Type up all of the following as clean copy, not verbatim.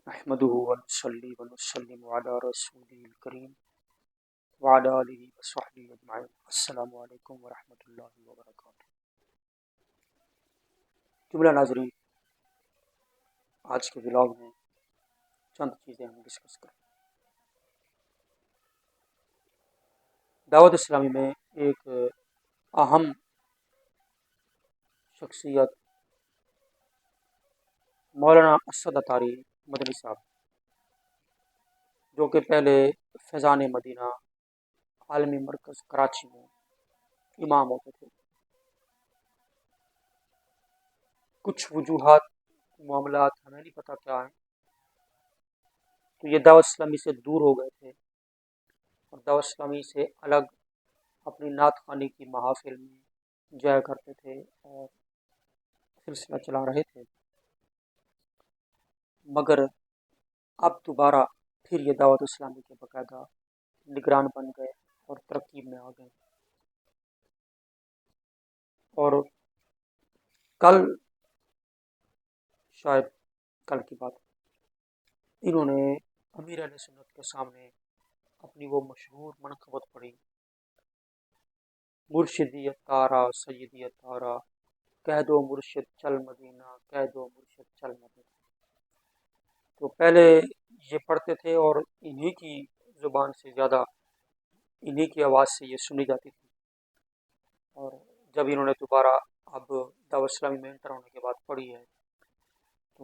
نحمده ونصلي ونسلم على رسوله الكريم وعلى آله وصحبه أجمعين. السلام علیکم ورحمۃ اللہ وبرکاتہ. جملہ ناظرین، آج کے ولاگ میں چند چیزیں ہم ڈسکس کریں. دعوت اسلامی میں ایک اہم شخصیت مولانا اسد اطہاری مدنی صاحب، جو کہ پہلے فیضان مدینہ عالمی مرکز کراچی میں امام ہوتے تھے. کچھ وجوہات معاملات ہمیں نہیں پتہ کیا ہیں، تو یہ دعوت اسلامی سے دور ہو گئے تھے اور دعوت اسلامی سے الگ اپنی نعت خوانی کی محافل میں جایا کرتے تھے اور سلسلہ چلا رہے تھے. مگر اب دوبارہ پھر یہ دعوت اسلامی کے باقاعدہ نگران بن گئے اور ترقی میں آ گئے. اور کل، شاید کل کی بات، انہوں نے امیر اہل سنت کے سامنے اپنی وہ مشہور منقبت پڑھی: مرشدی تارا سیدی تارا، کہہ دو مرشد چل مدینہ، کہہ دو مرشد چل مدینہ. تو پہلے یہ پڑھتے تھے اور انہی کی زبان سے زیادہ انہی کی آواز سے یہ سنی جاتی تھی. اور جب انہوں نے دوبارہ اب دعوت اسلامی میں انٹر ہونے کے بعد پڑھی ہے تو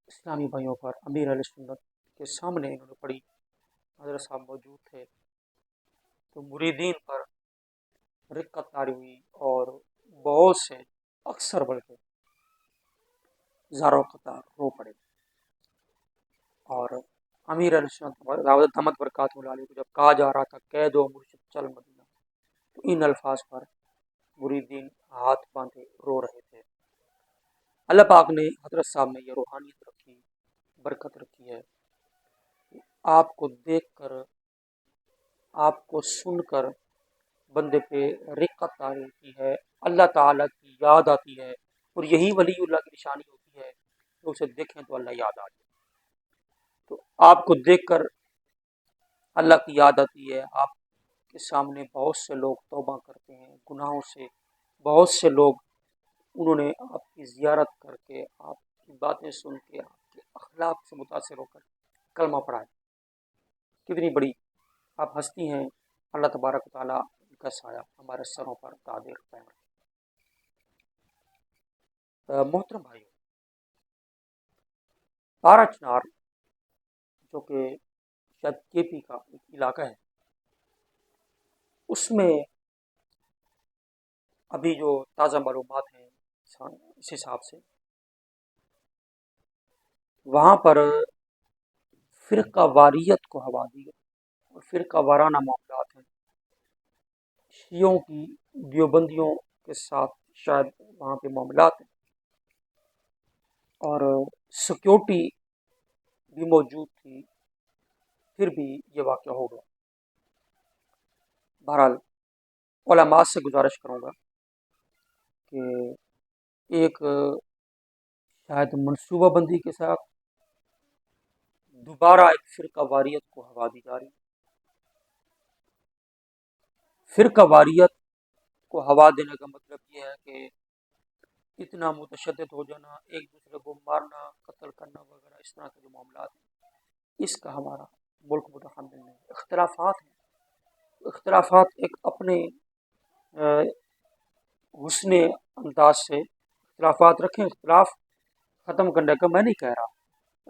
اسلامی بھائیوں پر امیر علیہ سنت کے سامنے انہوں نے پڑھی. حضرت صاحب موجود تھے تو مریدین پر رقت طاری ہوئی اور بہت سے، اکثر بلکہ زاروں قطار رو پڑے. اور امیر علیہ سنت دعوت دامت برکاتہ اللہ علیہ کو جب کہا جا رہا تھا کہہ دو مرشد چل مدینہ، تو ان الفاظ پر مریدین ہاتھ باندھے رو رہے تھے. اللہ پاک نے حضرت صاحب میں یہ روحانیت رکھی، برکت رکھی ہے. آپ کو دیکھ کر، آپ کو سن کر بندے پہ رقت طاری ہوتی ہے، اللہ تعالیٰ کی یاد آتی ہے. اور یہی ولی اللہ کی نشانی ہوتی ہے کہ اسے دیکھیں تو اللہ یاد آ جائے. تو آپ کو دیکھ کر اللہ کی یاد آتی ہے. آپ کے سامنے بہت سے لوگ توبہ کرتے ہیں گناہوں سے، بہت سے لوگ انہوں نے آپ کی زیارت کر کے، آپ کی باتیں سن کے، آپ کے اخلاق سے متاثر ہو کر کلمہ پڑھا ہے. کتنی بڑی آپ ہستی ہیں. اللہ تبارک و تعالیٰ کا سایہ ہمارے سروں پر قادر قائم رکھے. محترم بھائیو، پارا چنار جو کہ شاید کے پی کا ایک علاقہ ہے، اس میں ابھی جو تازہ معلومات ہیں اس حساب سے وہاں پر فرقہ واریت کو ہوا دی گئی اور فرقہ وارانہ معاملات ہیں. شیعوں کی دیوبندیوں کے ساتھ شاید وہاں پہ معاملات ہیں اور سیکیورٹی بھی موجود تھی، پھر بھی یہ واقعہ ہو گیا. بہرحال علماء سے گزارش کروں گا کہ ایک شاید منصوبہ بندی کے ساتھ دوبارہ ایک فرقہ واریت کو ہوا دی جا رہی. فرقہ واریت کو ہوا دینے کا مطلب یہ ہے کہ اتنا متشدد ہو جانا، ایک دوسرے کو مارنا، قتل کرنا وغیرہ، اس طرح کے جو معاملات ہیں، اس کا ہمارا ملک متحمل نہیں. اختلافات ہیں، اختلافات ایک اپنے حسن انداز سے اختلافات رکھیں. اختلاف ختم کرنے کا میں نہیں کہہ رہا،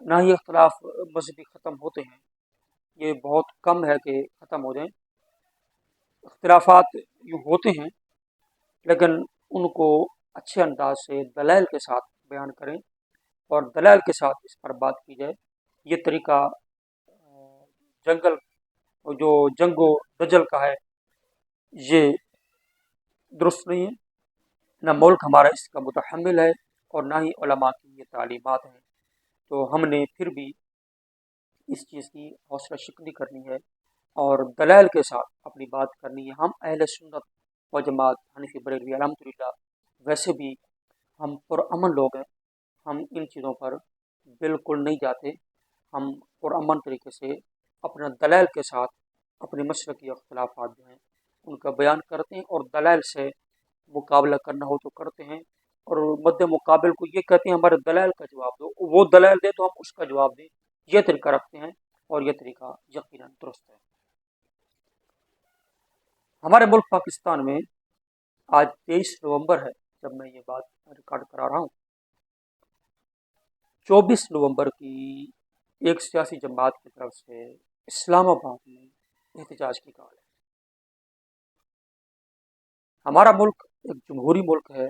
نہ ہی اختلاف مذہبی ختم ہوتے ہیں، یہ بہت کم ہے کہ ختم ہو جائیں. اختلافات یوں ہوتے ہیں لیکن ان کو اچھے انداز سے دلائل کے ساتھ بیان کریں اور دلائل کے ساتھ اس پر بات کی جائے. یہ طریقہ جو جنگ و دجل کا ہے یہ درست نہیں ہے. نہ ملک ہمارا اس کا متحمل ہے اور نہ ہی علماء کی یہ تعلیمات ہیں. تو ہم نے پھر بھی اس چیز کی حوصلہ شکنی کرنی ہے اور دلائل کے ساتھ اپنی بات کرنی ہے. ہم اہل سنت و جماعت حنفی بریلوی الحمدللہ ویسے بھی ہم پرامن لوگ ہیں، ہم ان چیزوں پر بالکل نہیں جاتے. ہم پرامن طریقے سے اپنے دلائل کے ساتھ اپنے مشرقی اختلافات جو ہیں ان کا بیان کرتے ہیں، اور دلائل سے مقابلہ کرنا ہو تو کرتے ہیں، اور مد مقابل کو یہ کہتے ہیں ہمارے دلائل کا جواب دو، وہ دلائل دے تو ہم اس کا جواب دیں، یہ طریقہ رکھتے ہیں، اور یہ طریقہ یقیناً درست ہے۔ ہمارے ملک پاکستان میں آج 23 نومبر ہے جب میں یہ بات ریکارڈ کرا رہا ہوں۔ 24 نومبر کی ایک سیاسی جماعت کی طرف سے اسلام آباد میں احتجاج کی کال ہے۔ ہمارا ملک ایک جمہوری ملک ہے،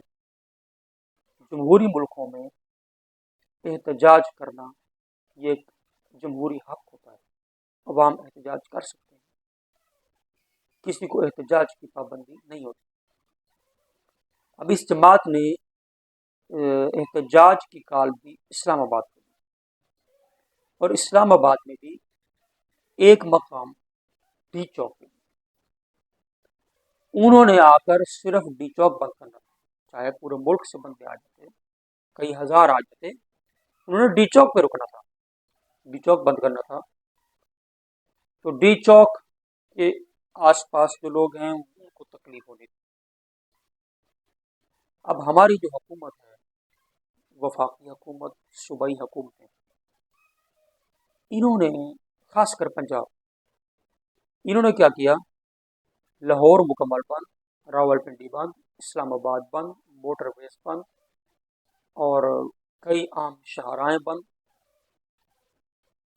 جمہوری ملکوں میں احتجاج کرنا یہ ایک جمہوری حق ہوتا ہے، عوام احتجاج کر سکتے ہیں، کسی کو احتجاج کی پابندی نہیں ہوتی۔ اب اس جماعت نے احتجاج کی کال بھی اسلام آباد کو دی، اور اسلام آباد میں بھی ایک مقام ڈی چوک پہ، انہوں نے آ کر صرف ڈی چوک بند کرنا تھا، چاہے پورے ملک سے بندے آ جاتے، کئی ہزار آ جاتے، انہوں نے ڈی چوک پہ رکنا تھا، ڈی چوک بند کرنا تھا۔ تو ڈی چوک کے آس پاس جو لوگ ہیں ان کو تکلیف ہونی تھی۔ اب ہماری جو حکومت ہے، وفاقی حکومت، صوبائی حکومتیں، انہوں نے خاص کر پنجاب، انہوں نے کیا کیا، لاہور مکمل بند، راول پنڈی بند، اسلام آباد بند، موٹر ویز بند، اور کئی عام شاہراہیں بند،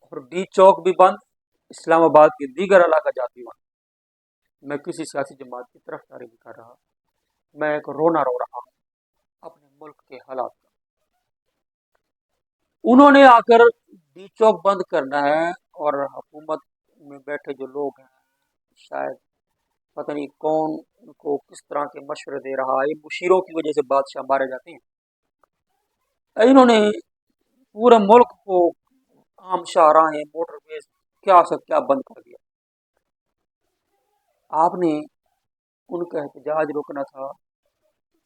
اور ڈی چوک بھی بند، اسلام آباد کے دیگر علاقہ جات بھی بند۔ میں کسی سیاسی جماعت کی طرفداری نہیں کر رہا، میں ایک رونا رو رہا ہوں اپنے ملک کے حالات کا۔ انہوں نے آ کر ڈی چوک بند کرنا ہے، اور حکومت میں بیٹھے جو لوگ ہیں، شاید پتہ نہیں کون ان کو کس طرح کے مشورے دے رہا ہے، مشیروں کی وجہ سے بادشاہ مارے جاتے ہیں۔ انہوں نے پورے ملک کو عام شاہراہیں، موٹر ویز، کیا سب کیا بند کر دیا۔ آپ نے ان کا احتجاج روکنا تھا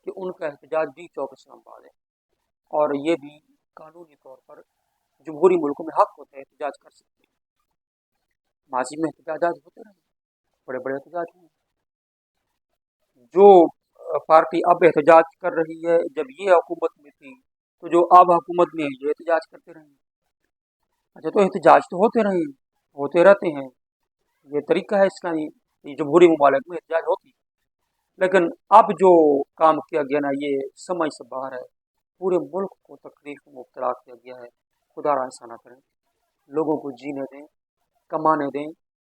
کہ ان کا احتجاج ڈی چوک اسلام آباد ہے، اور یہ بھی قانونی طور پر جمہوری ملکوں میں حق ہوتا ہے، احتجاج کر سکتے ہیں۔ ماضی میں احتجاجات ہوتے رہے، بڑے بڑے احتجاج ہوئے۔ جو پارٹی اب احتجاج کر رہی ہے، جب یہ حکومت میں تھی تو جو اب حکومت میں ہے یہ احتجاج کرتے رہے۔ اچھا، تو احتجاج تو ہوتے رہے، ہوتے رہتے ہیں، یہ طریقہ ہے اسلامی جمہوری ممالک میں احتجاج ہوتی ہے، لیکن اب جو کام کیا گیا نا یہ سمجھ سے باہر ہے، پورے ملک کو تکلیف میں مبتلا کیا گیا ہے۔ خدا را ایسا نہ کریں، لوگوں کو جینے دیں، کمانے دیں،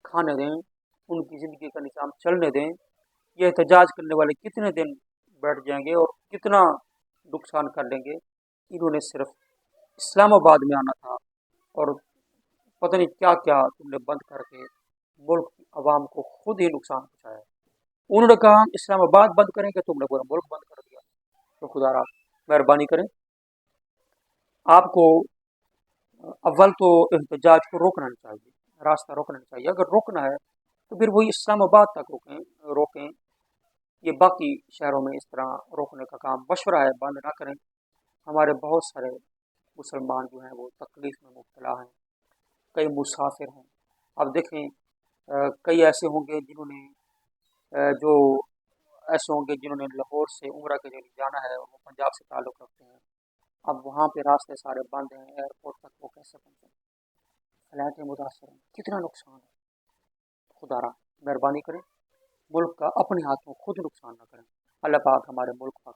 کھانے دیں، ان کی زندگی کا نظام چلنے دیں۔ یہ احتجاج کرنے والے کتنے دن بیٹھ جائیں گے اور کتنا نقصان کر لیں گے۔ انہوں نے صرف اسلام آباد میں آنا تھا، اور پتہ نہیں کیا کیا تم نے بند کر کے ملک کی عوام کو خود ہی نقصان پہنچایا۔ انہوں نے کہا ہم اسلام آباد بند کریں گے، تم نے پورا ملک بند کر دیا۔ تو خدا را مہربانی کریں، آپ کو اول تو احتجاج کو روکنا نہیں چاہیے، راستہ روکنا نہیں چاہیے۔ اگر روکنا ہے تو پھر وہی اسلام آباد تک روکیں۔ یہ باقی شہروں میں اس طرح روکنے کا کام مشورہ ہے، بند نہ کریں۔ ہمارے بہت سارے مسلمان جو ہیں وہ تکلیف میں مبتلا ہیں، کئی مسافر ہیں۔ اب دیکھیں، کئی ایسے ہوں گے جنہوں نے جو ایسے ہوں گے جنہوں نے لاہور سے عمرہ کے لیے جانا ہے، اور وہ پنجاب سے تعلق رکھتے ہیں۔ اب وہاں پہ راستے سارے بند ہیں، ایئرپورٹ تک وہ کیسے پہنچیں؟ فلائٹیں متاثر ہیں، کتنا نقصان ہے۔ خدا را مہربانی کریں، ملک کا اپنے ہاتھوں خود نقصان نہ کریں۔ اللہ پاک ہمارے ملک کا